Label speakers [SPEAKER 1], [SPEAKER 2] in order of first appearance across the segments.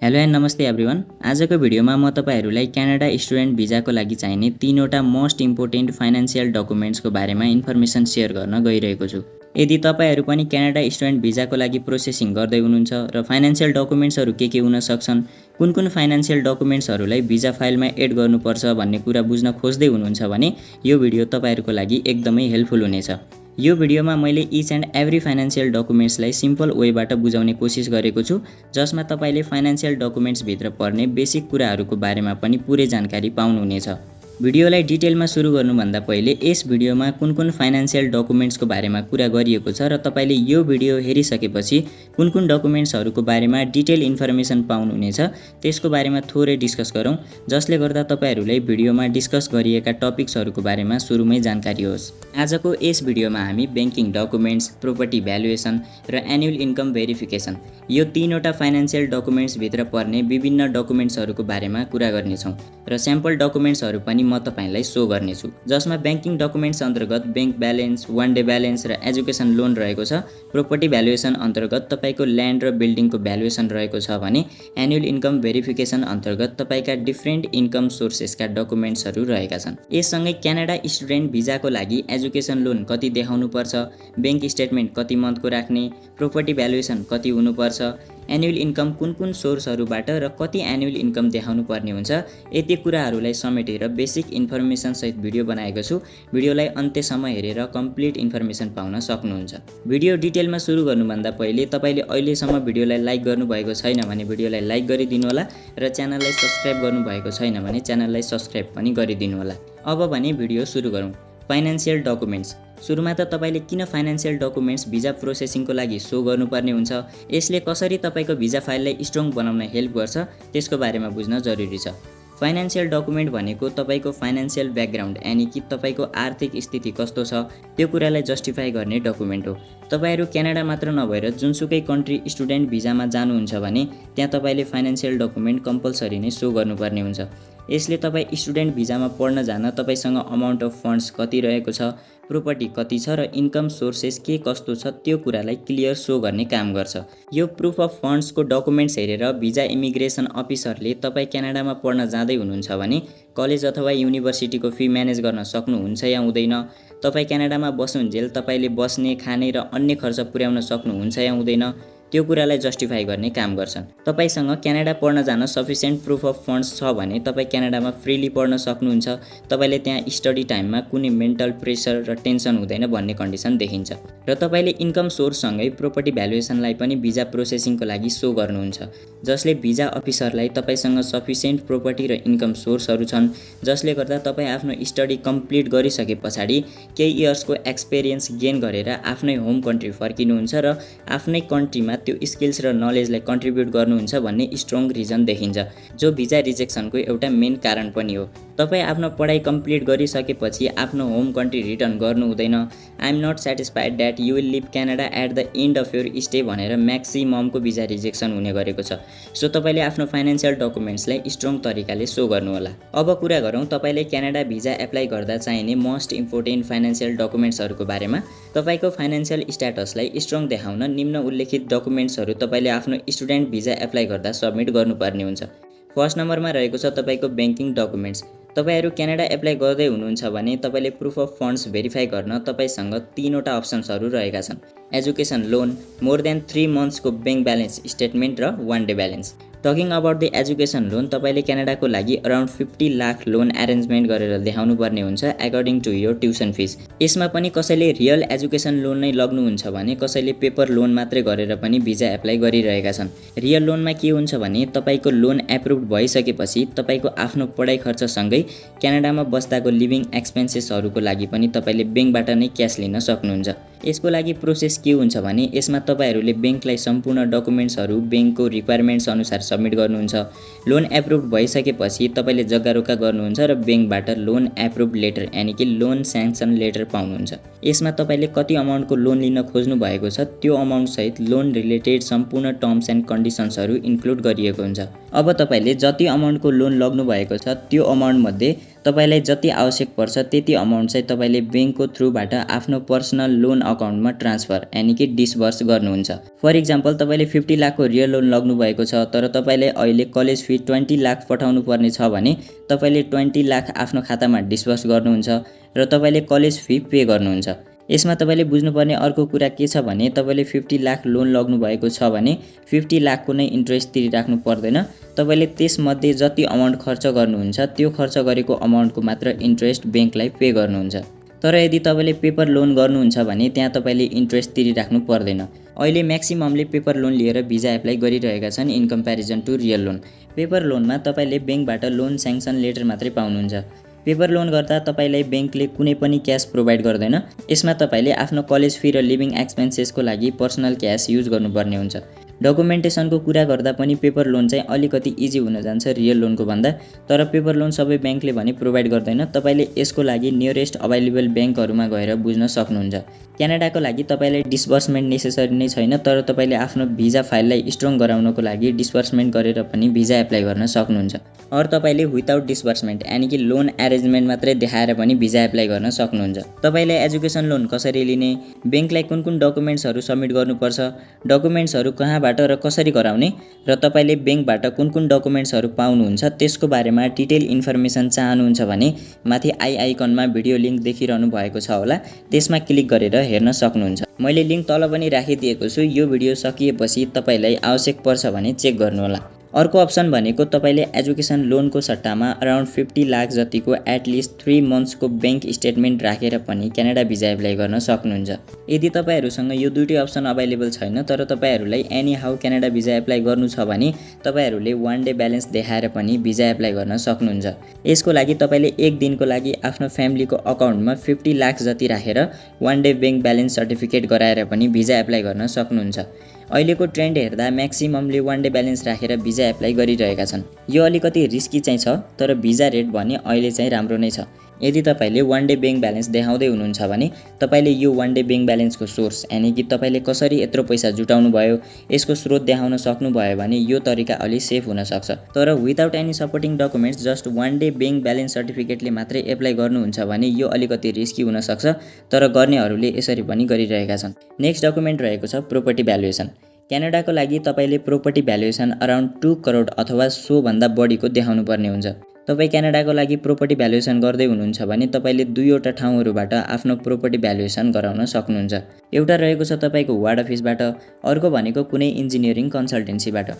[SPEAKER 1] Hello and नमस्ते everyone. आजको भिडियोमा म तपाईहरुलाई क्यानाडा स्टुडेन्ट भिजाको लागि चाहिने तीनवटा मोस्ट इम्पोर्टेन्ट फाइनान्शियल डकुमेन्ट्सको बारेमा इन्फर्मेसन सेयर गर्न गइरहेको छु। यदि तपाईहरु पनि क्यानाडा स्टुडेन्ट भिजाको लागि प्रोसेसिङ गर्दै हुनुहुन्छ र फाइनान्शियल डकुमेन्ट्सहरु के हुन सक्छन्, कुन फाइनान्शियल डकुमेन्ट्सहरुलाई भिजा फाइलमा एड गर्नुपर्छ भन्ने कुरा बुझ्न खोज्दै हुनुहुन्छ भने यो भिडियो तपाईहरुको लागि एकदमै हेल्पफुल हुनेछ। यो भिडियोमा मैले इच एन्ड एभ्री फाइनान्शियल डकुमेन्ट्सलाई सिम्पल वेबाट बुझाउने कोसिस गरेको छु, जसमा तपाईले फाइनान्शियल डकुमेन्ट्स भित्र पर्ने बेसिक कुराहरुको बारेमा पनि पुरै जानकारी पाउनुहुनेछ। भिडियोलाई डिटेलमा सुरु गर्नुभन्दा पहिले यस भिडियोमा कुन फाइनान्शियल डकुमेन्ट्सको बारेमा कुरा गरिएको छ र तपाईले यो भिडियो हेरिसकेपछि कुन डकुमेन्ट्सहरुको बारेमा डिटेल इन्फर्मेसन पाउनुहुनेछ त्यसको बारेमा थोरै डिस्कस गरौँ, जसले गर्दा तपाईहरुलाई भिडियोमा डिस्कस गरिएका टपिक्सहरुको बारेमा सुरुमै जानकारी होस्। आजको यस भिडियोमा हामी बैंकिङ डकुमेन्ट्स, प्रोपर्टी भ्यालुएसन र एनुअल इन्कम भेरिफिकेसन यो तीनवटा फाइनान्शियल डकुमेन्ट्स भित्र पर्ने विभिन्न डकुमेन्ट्सहरुको बारेमा कुरा गर्नेछौँ र स्याम्पल डकुमेन्ट्सहरु पनि म तपाईलाई शो गर्नेछु, जसमा बैंकिङ डकुमेन्ट्स अन्तर्गत bank balance, one day balance र एजुकेसन लोन रहेको छ। प्रोपर्टी भ्यालुएसन अन्तर्गत तपाईको ल्यान्ड र बिल्डिङको भ्यालुएसन रहेको छ भने एनुअल इन्कम भेरिफिकेसन अन्तर्गत तपाईका डिफरेन्ट इन्कम सोर्सेसका डकुमेन्ट्सहरु रहेका छन्। यससँगै क्यानाडा स्टुडेन्ट भिजाको लागि एजुकेसन लोन कति देखाउनु पर्छ, बैंक स्टेटमेन्ट कति मन्थको राख्ने, प्रोपर्टी भ्यालुएसन कति हुनुपर्छ, एनुअल इन्कम कुन सोर्सहरुबाट र कति एनुअल इन्कम देखाउनु पर्ने हुन्छ, यति कुराहरुलाई समेटेर बेसिक इन्फर्मेसन सहित भिडियो बनाएको छु। भिडियोलाई अन्त्यसम्म हेरेर कम्प्लिट इन्फर्मेसन पाउन सक्नुहुन्छ। भिडियो डिटेलमा सुरु गर्नुभन्दा पहिले तपाईले अहिलेसम्म भिडियोलाई लाइक गर्नुभएको छैन भने भिडियोलाई लाइक गरिदिनु होला र च्यानललाई सब्स्क्राइब गर्नुभएको छैन भने च्यानललाई सब्स्क्राइब पनि गरिदिनु होला। अब भने भिडियो सुरु गरौँ। Financial documents. सुरुमा त तपाईले किन फाइनान्शियल डकुमेन्ट्स भिजा प्रोसेसिङको लागि शो गर्नुपर्ने हुन्छ, यसले कसरी तपाईको भिजा फाइललाई स्ट्रङ बनाउन हेल्प गर्छ, त्यसको बारेमा बुझ्न जरुरी छ। फाइनान्शियल डकुमेन्ट भनेको तपाईको फाइनान्शियल ब्याकग्राउन्ड यानी कि तपाईको आर्थिक स्थिति कस्तो छ त्यो कुरालाई जस्टिफाई गर्ने डकुमेन्ट हो। तपाईहरु क्यानाडा मात्र नभएर जुनसुकै कन्ट्री स्टुडेन्ट भिजामा जानुहुन्छ भने त्यहाँ तपाईले फाइनान्शियल डकुमेन्ट कम्पलसरी नै शो गर्नुपर्ने हुन्छ। यसले तपाई स्टुडेन्ट भिजामा पढ्न जान तपाईसँग अमाउन्ट अफ फन्ड्स कति रहेको छ, प्रोपर्टी कति छ र इन्कम सोर्सेस के कस्तो छ त्यो कुरालाई क्लियर शो गर्ने काम गर्छ। यो प्रुफ अफ फन्ड्सको डकुमेन्ट्स हेरेर भिजा इमिग्रेसन अफिसरले तपाई क्यानाडामा पढ्न जाँदै हुनुहुन्छ भने कलेज अथवा युनिभर्सिटीको फी म्यानेज गर्न सक्नुहुन्छ या हुँदैन, तपाई क्यानाडामा बस्नुन्जेल तपाईले बस्ने, खाने र अन्य खर्च पुर्याउन सक्नुहुन्छ या हुँदैन, त्यो कुरालाई जस्टिफाई गर्ने काम गर्छन्। तपाईसँग क्यानाडा पढ्न जान सफिसिएन्ट प्रुफ अफ फन्ड्स छ भने तपाई क्यानाडामा फ्रीली पढ्न सक्नुहुन्छ, तपाईले त्यहाँ स्टडी टाइममा कुनै मेन्टल प्रेसर र टेन्सन हुँदैन भन्ने कन्डिसन देखिन्छ। र तपाईले इन्कम सोर्ससँगै प्रोपर्टी भ्यालुएसनलाई पनि भिजा प्रोसेसिङको लागि शो गर्नुहुन्छ, जसले भिजा अफिसरलाई तपाईसँग सफिसिएन्ट प्रोपर्टी र इन्कम सोर्सहरु छन्, जसले गर्दा तपाई आफ्नो स्टडी कम्प्लिट गरिसके पछाडी केही इयर्सको एक्सपिरियन्स गेन गरेर आफ्नै होम कन्ट्री फर्किनुहुन्छ र आफ्नै कन्ट्रीमा त्यो स्किल्स र नलेजलाई कन्ट्रिब्युट गर्नुहुन्छ भन्ने स्ट्रङ रिजन देखिन्छ, जो भिजा रिजेक्सनको एउटा मेन कारण पनि हो। तपाई आफ्नो पढाइ कम्प्लिट गरिसकेपछि आफ्नो होम कन्ट्री रिटर्न गर्नु हुँदैन। I am not satisfied that you will leave Canada at the end of your stay भनेर म्याक्सिममको भिजा रिजेक्सन हुने गरेको छ। सो तपाईले आफ्नो फाइनान्शियल डकुमेन्ट्सलाई स्ट्रङ तरिकाले शो गर्नु होला। अब कुरा गरौँ तपाईले क्यानाडा भिजा एप्लाई गर्दा चाहिने मोस्ट इम्पोर्टेन्ट फाइनान्शियल डकुमेन्ट्सहरुको बारेमा। तपाईको फाइनान्शियल स्ट्याटसलाई स्ट्रङ देखाउन निम्न उल्लेखित डकुमेन्ट्सहरु तपाईले आफ्नो स्टुडेन्ट भिजा एप्लाई गर्दा सबमिट गर्नुपर्ने हुन्छ। फर्स्ट नम्बरमा रहेको छ तपाईको बैंकिङ डकुमेन्ट्स। तपाईहरु क्यानाडा एप्लाई गर्दै हुनुहुन्छ भने तपाईले प्रुफ अफ फन्ड्स भेरिफाई गर्न तपाईसँग तीनवटा अप्सन्सहरु रहेका छन्। एजुकेसन लोन, मोर देन 3 मन्थ्सको बैंक ब्यालेन्स स्टेटमेन्ट र one day balance. Talking about the education loan, तपाईले क्यानाडाको लागि अराउन्ड 50 लाख लोन एरेन्जमेन्ट गरेर देखाउनु पर्ने हुन्छ according to your tuition fees. यसमा पनि कसैले रियल एजुकेसन लोन नै लग्नुहुन्छ भने कसैले पेपर लोन मात्रै गरेर पनि भिजा एप्लाई गरिरहेका छन्। रियल लोनमा के हुन्छ भने तपाईको लोन एप्रुभड भइसकेपछि तपाईको आफ्नो पढाइ खर्चसँगै क्यानाडामा बस्दाको लिभिङ एक्सपेन्सेसहरुको लागि पनि तपाईले बैंकबाट नै क्याश लिन सक्नुहुन्छ। यसको लागि प्रोसेस के हुन्छ भने यसमा तपाईहरुले बैंकलाई सम्पूर्ण डकुमेन्ट्सहरु बैंकको रिक्वायरमेन्ट्स अनुसार सबमिट गर्नुहुन्छ। लोन एप्रुभड भइसकेपछि तपाईले जग्गा रोका गर्नुहुन्छ र बैंकबाट लोन एप्रुभड लेटर यानी कि लोन स्याङ्सन लेटर पाउनुहुन्छ। यसमा तपाईले कति अमाउन्टको लोन लिन खोज्नु भएको छ त्यो अमाउन्ट सहित लोन रिलेटेड सम्पूर्ण टर्म्स एन्ड कन्डिसन्सहरु इन्क्लुड गरिएको हुन्छ। अब तपाईले जति अमाउन्टको लोन लग्नु भएको छ त्यो अमाउन्ट मध्ये तपाईलाई जति आवश्यक पर्छ त्यति अमाउन्ट चाहिँ तपाईले बैंकको थ्रुबाट आफ्नो पर्सनल लोन अकाउन्टमा ट्रान्सफर यानी कि डिस्बर्स गर्नुहुन्छ। फर इक्जाम्पल तपाईले 50 लाखको रियल लोन लग्नु भएको छ तर तपाईले अहिले कलेज फी 20 लाख पठाउनु पर्ने छ भने तपाईले 20 लाख आफ्नो खातामा डिस्बर्स गर्नुहुन्छ र तपाईले कलेज फी पे गर्नुहुन्छ। यसमा तपाईले बुझ्नुपर्ने अर्को कुरा के छ भने तपाईले 50 लाख लोन लग्नु भएको छ भने 50 लाखको नै इन्ट्रेस्ट तिरिराख्नु पर्दैन। तपाईले त्यसमध्ये जति अमाउन्ट खर्च गर्नुहुन्छ त्यो खर्च गरेको अमाउन्टको मात्र इन्ट्रेस्ट बैंकलाई पे गर्नुहुन्छ। तर यदि तपाईले पेपर लोन गर्नुहुन्छ भने त्यहाँ तपाईले इन्ट्रेस्ट तिरिराख्नु पर्दैन। अहिले म्याक्सिममले पेपर लोन लिएर भिजा एप्लाई गरिरहेका छन् in comparison to real loan. Paper लोनमा तपाईले बैंकबाट लोन स्याङ्सन लेटर मात्रै पाउनुहुन्छ। पेपर लोन गर्दा तपाईलाई बैंकले कुनै पनि क्याश प्रोभाइड गर्दैन। यसमा तपाईले आफ्नो कलेज फी र लिभिङ एक्सपेन्सेसको लागि पर्सनल क्याश युज गर्नुपर्ने हुन्छ। डकुमेन्टेसनको कुरा गर्दा पनि पेपर लोन चाहिँ अलिकति इजी हुन जान्छ रियल लोनको भन्दा। तर पेपर लोन सबै बैंकले भने प्रोभाइड गर्दैन। तपाईले यसको लागि नियरेस्ट अभाइलेबल बैंकहरुमा गएर बुझ्न सक्नुहुन्छ। क्यानाडाको लागि तपाईलाई डिस्बर्समेन्ट नेसेसरी नै छैन तर तपाईले आफ्नो भिजा फाइललाई स्ट्रङ गराउनको लागि डिस्बर्समेन्ट गरेर पनि भिजा एप्लाई गर्न सक्नुहुन्छ। और तपाईले विदाउट डिस्बर्समेन्ट यानी कि लोन अरेन्जमेन्ट मात्रै देखाएर पनि भिजा एप्लाई गर्न सक्नुहुन्छ। तपाईले एजुकेसन लोन कसरी लिने, बैंकलाई कुन डकुमेन्ट्सहरु सबमिट गर्नुपर्छ, डकुमेन्ट्सहरु कहाँबाट र कसरी गराउने र तपाईले बैंकबाट कुन डकुमेन्ट्सहरु पाउनुहुन्छ त्यसको बारेमा डिटेल इन्फर्मेसन चाहनुहुन्छ भने माथि आई आइकनमा भिडियो लिंक देखिरहनु भएको छ होला, त्यसमा क्लिक गरेर हेर्न सक्नुहुन्छ। मैले लिंक तल पनि राखिदिएको छु। यो भिडियो सकिएपछि तपाईलाई आवश्यक पर्छ भने चेक गर्नुहोला। अर्को अप्सन भनेको तपाईले एजुकेसन लोनको सट्टामा अराउन्ड 50 लाख जतिको एटलिस्ट 3 मन्थ्सको बैंक स्टेटमेन्ट राखेर पनि क्यानाडा भिजा एप्लाई गर्न सक्नुहुन्छ। यदि तपाईहरुसँग यो दुईटै अप्सन अभाइलेबल छैन तर तपाईहरुलाई any how Canada visa apply गर्नु छ भने तपाईहरुले 1 डे ब्यालेन्स देखाएर पनि भिजा एप्लाई गर्न सक्नुहुन्छ। यसको लागि तपाईले एक दिनको लागि आफ्नो फ्यामिलीको अकाउन्टमा 50 लाख जति राखेर 1 डे बैंक ब्यालेन्स सर्टिफिकेट गराएर पनि भिजा एप्लाई गर्न सक्नुहुन्छ। अहिलेको ट्रेन्ड हेर्दा म्याक्सिममले 1 डे ब्यालेन्स राखेर भिजा एप्लाई गरिरहेका छन्। यो अलिकति रिस्की चाहिँ छ तर भिजा रेट भने अहिले चाहिँ राम्रो नै छ। यदि तपाईले 1 डे बैंक ब्यालेन्स देखाउँदै हुनुहुन्छ भने तपाईले यो 1 डे बैंक ब्यालेन्सको सोर्स यानी कि तपाईले कसरी यत्रो पैसा जुटाउनु भयो यसको स्रोत देखाउन सक्नु भयो भने यो तरिका अलि सेफ हुन सक्छ। तर without any supporting documents just 1 day bank balance सर्टिफिकेटले मात्रै एप्लाई गर्नुहुन्छ भने यो अलिकति रिस्की हुन सक्छ तर गर्नेहरूले यसरी पनि गरिरहेका छन्। नेक्स्ट डकुमेन्ट रहेको छ प्रोपर्टी भ्यालुएसन। क्यानाडाको लागि तपाईले प्रोपर्टी भ्यालुएसन अराउन्ड 2 करोड अथवा सो भन्दा बढीको देखाउनु पर्ने हुन्छ। तपाई क्यानाडाको लागि प्रोपर्टी भ्यालुएसन गर्दै हुनुहुन्छ भने तपाईले दुईवटा ठाउँहरुबाट आफ्नो प्रोपर्टी भ्यालुएसन गराउन सक्नुहुन्छ। एउटा रहेको छ तपाईको वार्ड अफिसबाट, अर्को भनेको कुनै इन्जिनियरिङ कन्सल्टेन्सीबाट।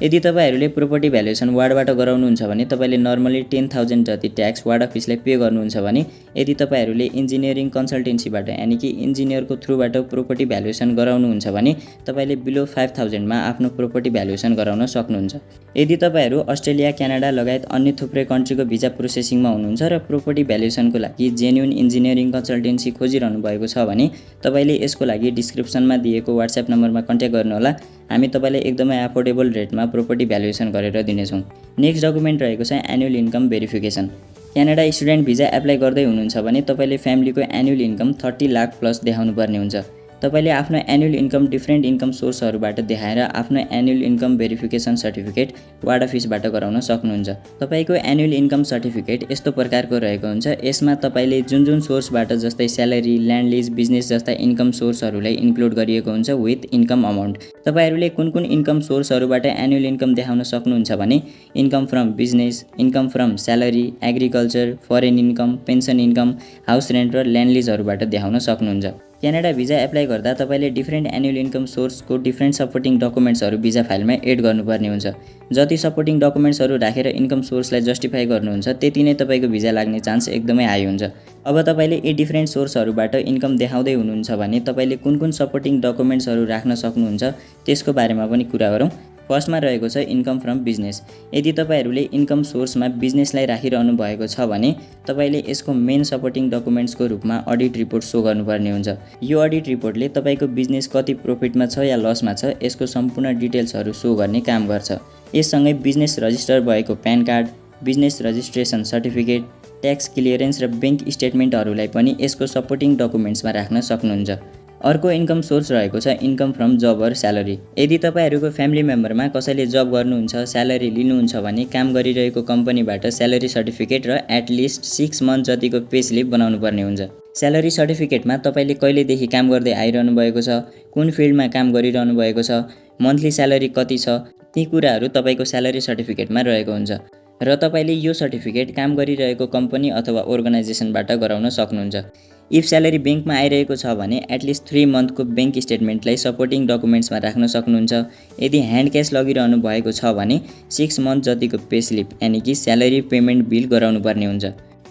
[SPEAKER 1] यदि तपाईहरुले प्रोपर्टी भ्यालुएसन वार्डबाट गराउनुहुन्छ भने तपाईले नर्मली 10,000 जति ट्याक्स वार्ड अफिसलाई पे गर्नुहुन्छ भने यदि तपाईहरुले इन्जिनियरिङ कन्सल्टेन्सीबाट यानी कि इन्जिनियरको थ्रुबाट प्रोपर्टी भ्यालुएसन गराउनुहुन्छ भने तपाईले बिलो 5,000 मा आफ्नो प्रोपर्टी भ्यालुएसन गराउन सक्नुहुन्छ। यदि तपाईहरु अस्ट्रेलिया, क्यानाडा लगायत अन्य थुप्रै कन्ट्रीको भिजा प्रोसेसिङमा हुनुहुन्छ र प्रोपर्टी भ्यालुएसनको लागि जेन्युइन इन्जिनियरिङ कन्सल्टेन्सी खोजिरहनु भएको छ भने तपाईले यसको लागि डिस्क्रिप्सनमा दिएको WhatsApp नम्बरमा कन्ट्याक्ट गर्नुहोला। हामी तपाईलाई एकदमै अफोर्डेबल रेटमा प्रोपर्टी भ्यालुएसन गरेर दिनेछौँ। नेक्स्ट डकुमेन्ट रहेको छ annual income verification. Canada student visa apply गर्दै हुनुहुन्छ भने तपाईले फ्यामिलीको एनुअल इन्कम 30 लाख प्लस देखाउनु पर्ने हुन्छ। तपाईले आफ्नो एनुअल इन्कम डिफ्रेन्ट इन्कम सोर्सहरुबाट देखाएर आफ्नो annual income verification certificate ward अफिसबाट गराउन सक्नुहुन्छ। तपाईको एनुअल इन्कम सर्टिफिकेट यस्तो प्रकारको रहेको हुन्छ। यसमा तपाईले जुन सोर्सबाट जस्तै स्यालेरी, ल्यान्ड लिज, बिजनेस जस्ता इन्कम सोर्सहरुलाई इन्क्लुड गरिएको हुन्छ विथ इन्कम अमाउन्ट। तपाईहरुले कुन इन्कम सोर्सहरुबाट एनुअल इन्कम देखाउन सक्नुहुन्छ भने income from business, income from salary, agriculture, foreign income, pension income, house rent र ल्यान्ड लिजहरुबाट देखाउन सक्नुहुन्छ। क्यानाडा भिजा एप्लाई गर्दा तपाईले डिफ्रेन्ट एनुअल इन्कम सोर्सको डिफ्रेन्ट सपोर्टिङ डकुमेन्ट्सहरु भिजा फाइलमा एड गर्नुपर्ने हुन्छ। जति सपोर्टिङ डकुमेन्ट्सहरु राखेर इन्कम सोर्सलाई जस्टिफाई गर्नुहुन्छ त्यति नै तपाईको भिजा लाग्ने चान्स एकदमै हाई हुन्छ। अब तपाईले यी डिफ्रेन्ट सोर्सहरुबाट इन्कम देखाउँदै हुनुहुन्छ भने तपाईले कुन सपोर्टिङ डकुमेन्ट्सहरु राख्न सक्नुहुन्छ त्यसको बारेमा पनि कुरा गरौँ। फर्स्टमा रहेको छ इन्कम फ्रम बिजनेस। यदि तपाईहरुले इन्कम सोर्समा बिजनेसलाई राखिरहनु भएको छ भने तपाईले यसको मेन सपोर्टिङ डकुमेन्ट्सको रूपमा अडिट रिपोर्ट सो गर्नुपर्ने हुन्छ। यो अडिट रिपोर्टले तपाईको बिजनेस कति प्रॉफिटमा छ या लसमा छ यसको सम्पूर्ण डिटेल्सहरु सो गर्ने काम गर्छ। यससँगै बिजनेस रजिस्टर भएको PAN card, business registration certificate, tax clearance र बैंक स्टेटमेन्टहरुलाई पनि यसको सपोर्टिङ डकुमेन्ट्समा राख्न सक्नुहुन्छ। अर्को इन्कम सोर्स रहेको छ income from job or salary. यदि तपाईँहरूको फ्यामिली मेम्बरमा कसैले जब गर्नुहुन्छ, स्यालेरी लिनुहुन्छ भने काम गरिरहेको कम्पनीबाट स्यालेरी सर्टिफिकेट र एटलिस्ट 6 मन्थ जतिको पे स्लिप बनाउनु पर्ने हुन्छ। स्यालेरी सर्टिफिकेटमा तपाईँले कहिलेदेखि काम गर्दै आइरहनु भएको छ, कुन फिल्डमा काम गरिरहनु भएको छ, मन्थली स्यालेरी कति छ, ती कुराहरू तपाईँको स्यालेरी सर्टिफिकेटमा रहेको हुन्छ र तपाईँले यो सर्टिफिकेट काम गरिरहेको कम्पनी अथवा अर्गनाइजेसनबाट गराउन सक्नुहुन्छ। इफ स्यालेरी ब्याङ्कमा आइरहेको छ भने एटलिस्ट 3 मन्थको ब्याङ्क स्टेटमेन्टलाई सपोर्टिङ डकुमेन्ट्समा राख्न सक्नुहुन्छ। यदि ह्यान्ड क्यास लगिरहनु भएको छ भने 6 मन्थ जतिको पे स्लिप यानि कि स्यालेरी पेमेन्ट बिल गराउनु पर्ने हुन्छ।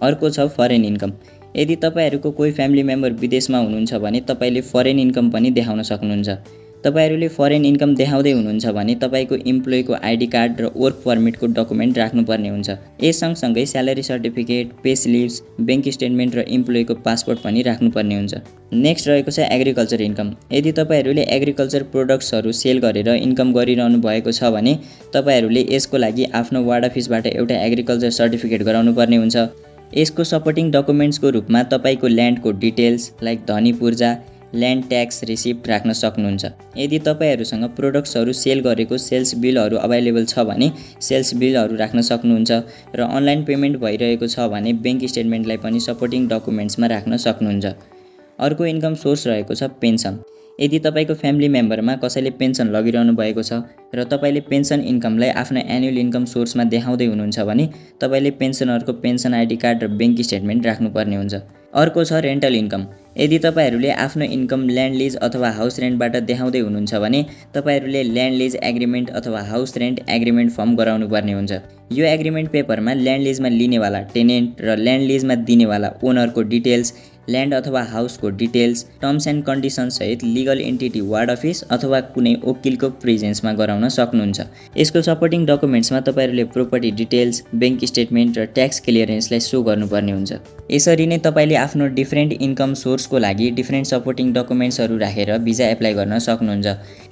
[SPEAKER 1] अर्को छ फरेन इन्कम। यदि तपाईँहरूको कोही फ्यामिली मेम्बर विदेशमा हुनुहुन्छ भने तपाईँले फरेन इन्कम पनि देखाउन सक्नुहुन्छ। तपाईँहरूले फरेन इन्कम देखाउँदै हुनुहुन्छ भने तपाईँको इम्प्लोइको आइडी कार्ड र वर्क पर्मिटको डकुमेन्ट राख्नुपर्ने हुन्छ। यस सँगसँगै salary certificate, pay slips, bank statement र इम्प्लोइको पासपोर्ट पनि राख्नुपर्ने हुन्छ। नेक्स्ट रहेको छ एग्रिकल्चर इन्कम। यदि तपाईँहरूले एग्रिकल्चर प्रोडक्ट्सहरू सेल गरेर इन्कम गरिरहनु भएको छ भने तपाईँहरूले यसको लागि आफ्नो वार्ड अफिसबाट एउटा एग्रिकल्चर सर्टिफिकेट गराउनु पर्ने हुन्छ। यसको सपोर्टिङ डकुमेन्ट्सको रूपमा तपाईँको ल्यान्डको डिटेल्स लाइक धनी पूर्जा, ल्यान्ड ट्याक्स रिसिप्ट राख्न सक्नुहुन्छ। यदि तपाईँहरूसँग प्रोडक्ट्सहरू सेल गरेको सेल्स बिलहरू अभाइलेबल छ भने सेल्स बिलहरू राख्न सक्नुहुन्छ र अनलाइन पेमेन्ट भइरहेको छ भने ब्याङ्क स्टेटमेन्टलाई पनि सपोर्टिङ डकुमेन्ट्समा राख्न सक्नुहुन्छ। अर्को इन्कम सोर्स रहेको छ पेन्सन। यदि तपाईँको फ्यामिली मेम्बरमा कसैले पेन्सन लगिरहनु भएको छ र तपाईँले पेन्सन इन्कमलाई आफ्नो एनुअल इन्कम सोर्समा देखाउँदै हुनुहुन्छ भने तपाईँले पेन्सनरको पेन्सन आइडी कार्ड र ब्याङ्क स्टेटमेन्ट राख्नुपर्ने हुन्छ। अर्को छ रेन्टल इन्कम। यदि तपाईँहरूले आफ्नो इन्कम ल्यान्ड लिज अथवा हाउस रेन्टबाट देखाउँदै हुनुहुन्छ भने तपाईँहरूले ल्यान्ड लिज एग्रिमेन्ट अथवा हाउस रेन्ट एग्रिमेन्ट फर्म गराउनु पर्ने हुन्छ। यो एग्रिमेन्ट पेपरमा ल्यान्ड लिजमा लिनेवाला टेनेन्ट र ल्यान्ड लिजमा दिनेवाला ओनरको डिटेल्स, ल्यान्ड अथवा हाउसको डिटेल्स, टर्म्स एन्ड कन्डिसन्स सहित लिगल एन्टिटी वार्ड अफिस अथवा कुनै वकिलको प्रेजेन्समा गराउन सक्नुहुन्छ। यसको सपोर्टिङ डकुमेन्ट्समा तपाईँहरूले प्रोपर्टी डिटेल्स, ब्याङ्क स्टेटमेन्ट र ट्याक्स क्लियरेन्सलाई सो गर्नुपर्ने हुन्छ। यसरी नै तपाईँले आफ्नो डिफ्रेन्ट इन्कम सोर्सको लागि डिफ्रेन्ट सपोर्टिङ डकुमेन्ट्सहरू राखेर भिजा एप्लाई गर्न सक्नुहुन्छ।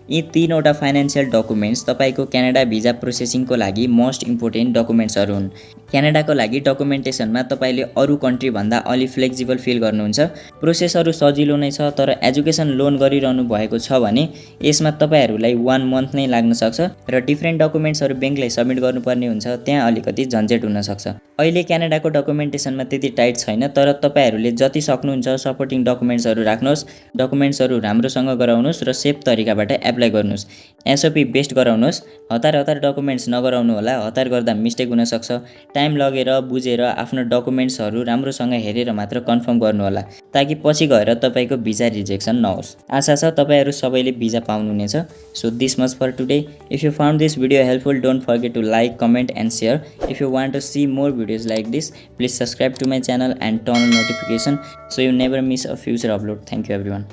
[SPEAKER 1] यी 3वटा फाइनेन्सियल डकुमेन्ट्स तपाईँको क्यानाडा भिजा प्रोसेसिङको लागि मोस्ट इम्पोर्टेन्ट डकुमेन्ट्सहरू हुन्। क्यानाडाको लागि डकुमेन्टेसनमा तपाईँले अरू कन्ट्रीभन्दा अलि फ्लेक्सिबल फिल गर्नुहुन्छ। प्रोसेसहरू सजिलो नै छ, तर एजुकेसन लोन गरिरहनु भएको छ भने यसमा तपाईँहरूलाई 1 मन्थ नै लाग्न सक्छ र डिफ्रेन्ट डकुमेन्ट्सहरू ब्याङ्कलाई सबमिट गर्नुपर्ने हुन्छ। त्यहाँ अलिकति झन्झट हुनसक्छ। अहिले क्यानाडाको डकुमेन्टेसनमा त्यति टाइट छैन, तर तपाईँहरूले जति सक्नुहुन्छ सपोर्टिङ डकुमेन्ट्सहरू राख्नुहोस्, डकुमेन्ट्सहरू राम्रोसँग गराउनुहोस् र सेफ तरिकाबाट एप्लाई गर्नुहोस्। एसओपी बेस्ट गराउनुहोस्। हतार डकुमेन्ट्स नगराउनु होला। हतार गर्दा मिस्टेक हुनसक्छ। टाइम लगेर बुझेर आफ्नो डकुमेन्ट्सहरू राम्रोसँग हेरेर मात्र कन्फर्म गर्नु होला, ताकि पछि गएर तपाईँको भिजा रिजेक्सन नहोस्। आशा छ तपाईँहरू सबैले भिजा पाउनुहुनेछ। So this much for today. If you found this video helpful, don't forget to like, comment and share. If you want to see more videos like this, please subscribe to my channel and turn on notification so you never miss a future upload. Thank you everyone.